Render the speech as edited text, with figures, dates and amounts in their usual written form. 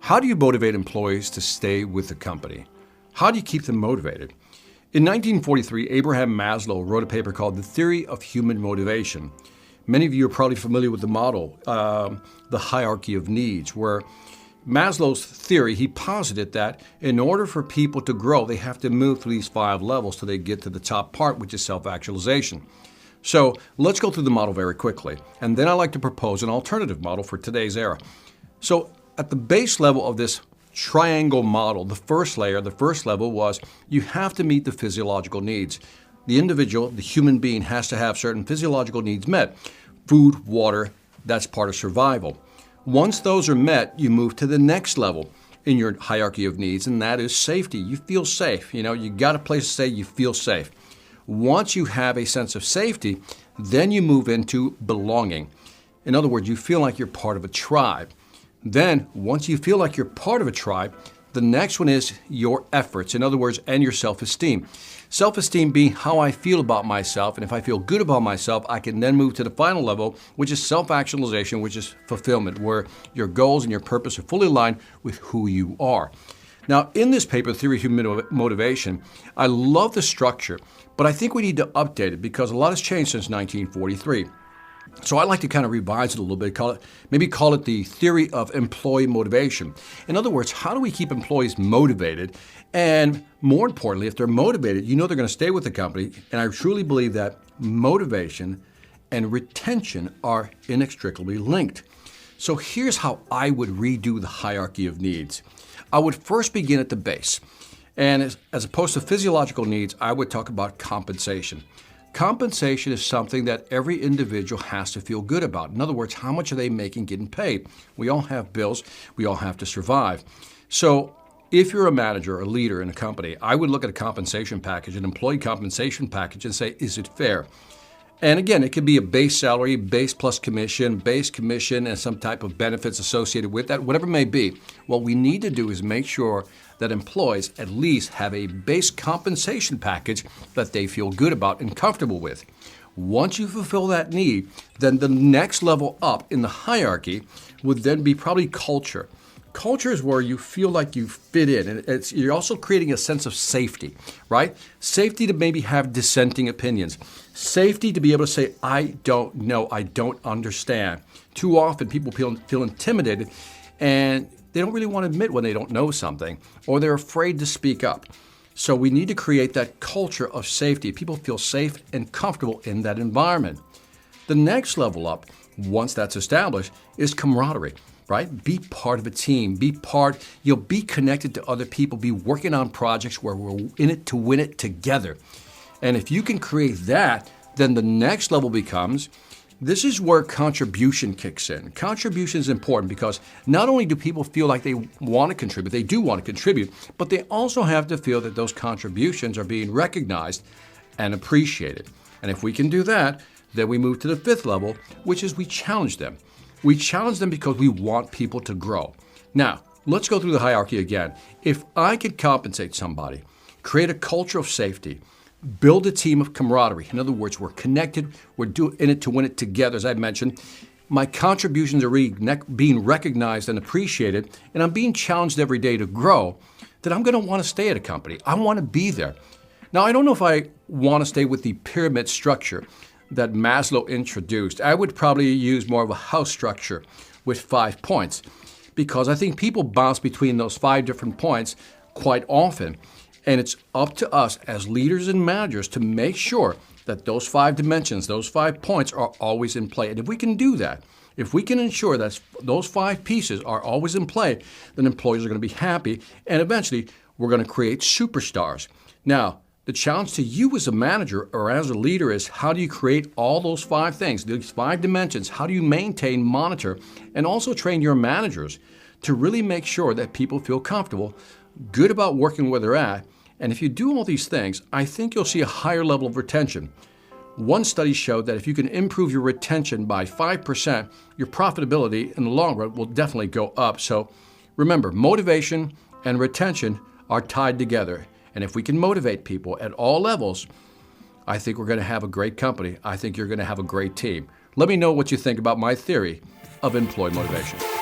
How do you motivate employees to stay with the company? How do you keep them motivated? In 1943, Abraham Maslow wrote a paper called The Theory of Human Motivation. Many of you are probably familiar with the model, the hierarchy of needs, where Maslow's theory, he posited that in order for people to grow, they have to move through these 5 levels till they get to the top part, which is self-actualization. So let's go through the model very quickly. And then I'd like to propose an alternative model for today's era. So at the base level of this triangle model, the first level was you have to meet the physiological needs. The individual, the human being, has to have certain physiological needs met. Food, water, that's part of survival. Once those are met, you move to the next level in your hierarchy of needs, and that is safety. You feel safe. You got a place to stay, you feel safe. Once you have a sense of safety, then you move into belonging. In other words, you feel like you're part of a tribe. Then, once you feel like you're part of a tribe, the next one is your efforts, in other words, and your self-esteem. Self-esteem being how I feel about myself, and if I feel good about myself, I can then move to the final level, which is self-actualization, which is fulfillment, where your goals and your purpose are fully aligned with who you are. Now, in this paper, Theory of Human Motivation, I love the structure, but I think we need to update it because a lot has changed since 1943. So I'd like to kind of revise it a little bit, call it the theory of employee motivation. In other words, how do we keep employees motivated? And more importantly, if they're motivated, they're going to stay with the company. And I truly believe that motivation and retention are inextricably linked. So here's how I would redo the hierarchy of needs. I would first begin at the base. And as opposed to physiological needs, I would talk about compensation. Compensation is something that every individual has to feel good about. In other words, how much are they making getting paid? We all have bills. We all have to survive. So if you're a manager or a leader in a company, I would look at a compensation package, an employee compensation package, and say, is it fair? And again, it could be a base salary, base plus commission, base commission, and some type of benefits associated with that, whatever it may be. What we need to do is make sure that employees at least have a base compensation package that they feel good about and comfortable with. Once you fulfill that need, then the next level up in the hierarchy would then be probably culture. Culture is where you feel like you fit in, and you're also creating a sense of safety, right? Safety to maybe have dissenting opinions. Safety to be able to say, I don't know, I don't understand. Too often people feel intimidated and they don't really want to admit when they don't know something, or they're afraid to speak up. So we need to create that culture of safety. People feel safe and comfortable in that environment. The next level up, once that's established, is camaraderie. Right? Be part of a team. Be connected to other people. Be working on projects where we're in it to win it together. And if you can create that, then the next level becomes, this is where contribution kicks in. Contribution is important because not only do people feel like they want to contribute, they do want to contribute, but they also have to feel that those contributions are being recognized and appreciated. And if we can do that, then we move to the 5th level, which is we challenge them. We challenge them because we want people to grow. Now, let's go through the hierarchy again. If I could compensate somebody, create a culture of safety, build a team of camaraderie. In other words, we're connected, we're in it to win it together, as I mentioned. My contributions are really being recognized and appreciated, and I'm being challenged every day to grow, then I'm going to want to stay at a company. I want to be there. Now, I don't know if I want to stay with the pyramid structure that Maslow introduced. I would probably use more of a house structure with 5 points because I think people bounce between those 5 different points quite often. And it's up to us as leaders and managers to make sure that those 5 dimensions, those 5 points are always in play. And if we can do that, if we can ensure that those 5 pieces are always in play, then employees are going to be happy and eventually we're going to create superstars. Now, the challenge to you as a manager or as a leader is how do you create all those 5 things, these 5 dimensions? How do you maintain, monitor, and also train your managers to really make sure that people feel comfortable, good about working where they're at? And if you do all these things, I think you'll see a higher level of retention. One study showed that if you can improve your retention by 5%, your profitability in the long run will definitely go up. So remember, motivation and retention are tied together. And if we can motivate people at all levels, I think we're going to have a great company. I think you're going to have a great team. Let me know what you think about my theory of employee motivation.